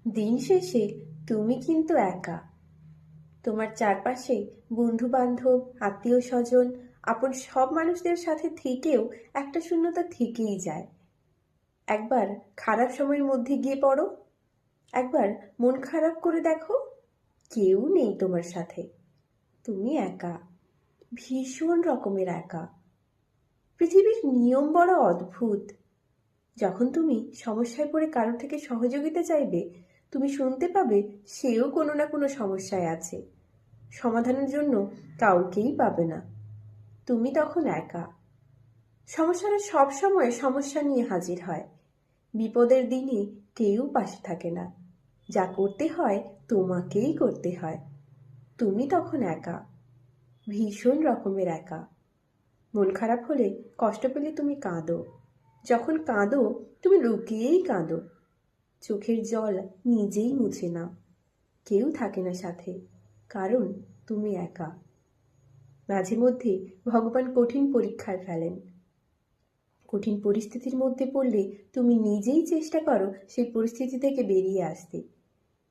দিন শেষে তুমি কিন্তু একা। তোমার চারপাশে বন্ধু বান্ধব, আত্মীয় স্বজন, আপন সব মানুষদের সাথে থেকেও একটা শূন্যতা থেকেই যায়। একবার খারাপ সময়ের মধ্যে গিয়ে পড়ো, একবার মন খারাপ করে দেখো, কেউ নেই তোমার সাথে। তুমি একা, ভীষণ রকমের একা। পৃথিবীর নিয়ম বড় অদ্ভুত। যখন তুমি সমস্যায় পড়ে কারোর থেকে সহযোগিতা চাইবে, তুমি শুনতে পাবে সেও কোনো না কোনো সমস্যায় আছে। সমাধানের জন্য কাউকেই পাবে না। তুমি তখন একা। সমস্যারা সব সময় সমস্যা নিয়ে হাজির হয়। বিপদের দিনে কেউ পাশে থাকে না। যা করতে হয় তোমাকেই করতে হয়। তুমি তখন একা, ভীষণ রকমের একা। মন খারাপ হলে, কষ্ট পেলে তুমি কাঁদো। যখন কাঁদো তুমি লুকিয়েই কাঁদো। চোখের জল নিজেই মুছে নাও। কেউ থাকে না সাথে, কারণ তুমি একা। মাঝে মধ্যে ভগবান কঠিন পরীক্ষায় ফেলেন। কঠিন পরিস্থিতির মধ্যে পড়লে তুমি নিজেই চেষ্টা করো সেই পরিস্থিতি থেকে বেরিয়ে আসতে।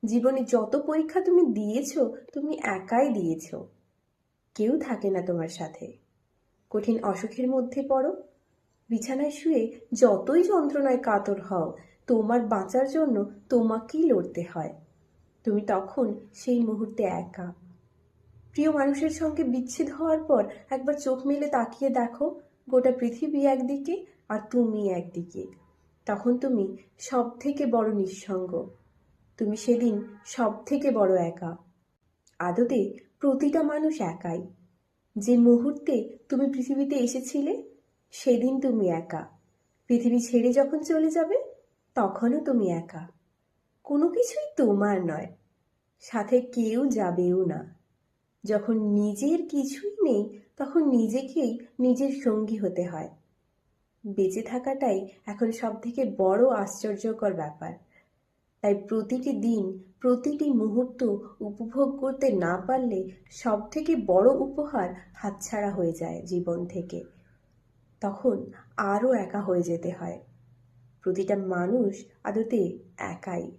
জীবনে যত পরীক্ষা তুমি দিয়েছো, তুমি একাই দিয়েছো। কেউ থাকে না তোমার সাথে। কঠিন অসুখের মধ্যে পড়ো, বিছানায় শুয়ে যতই যন্ত্রণায় কাতর হও, তোমার বাঁচার জন্য তোমাকেই লড়তে হয়। তুমি তখন সেই মুহূর্তে একা। প্রিয় মানুষের সঙ্গে বিচ্ছেদ হওয়ার পর একবার চোখ মেলে তাকিয়ে দেখো, গোটা পৃথিবী একদিকে আর তুমি একদিকে। তখন তুমি সব থেকে বড় নিঃসঙ্গ। তুমি সেদিন সব থেকে বড় একা। আদতে প্রতিটা মানুষ একাই। যে মুহূর্তে তুমি পৃথিবীতে এসেছিলে, সেদিন তুমি একা। পৃথিবী ছেড়ে যখন চলে যাবে, তখনও তুমি একা। কোনো কিছুই তোমার নয়, সাথে কেউ যাবেও না। যখন নিজের কিছুই নেই, তখন নিজেকেই নিজের সঙ্গী হতে হয়। বেঁচে থাকাটাই এখন সব থেকে বড় আশ্চর্যকর ব্যাপার। তাই প্রতিটি দিন, প্রতিটি মুহূর্ত উপভোগ করতে না পারলে সব থেকে বড় উপহার হাতছাড়া হয়ে যায় জীবন থেকে। তখন আরও একা হয়ে যেতে হয়। প্রতিটা মানুষ আদতে একাই।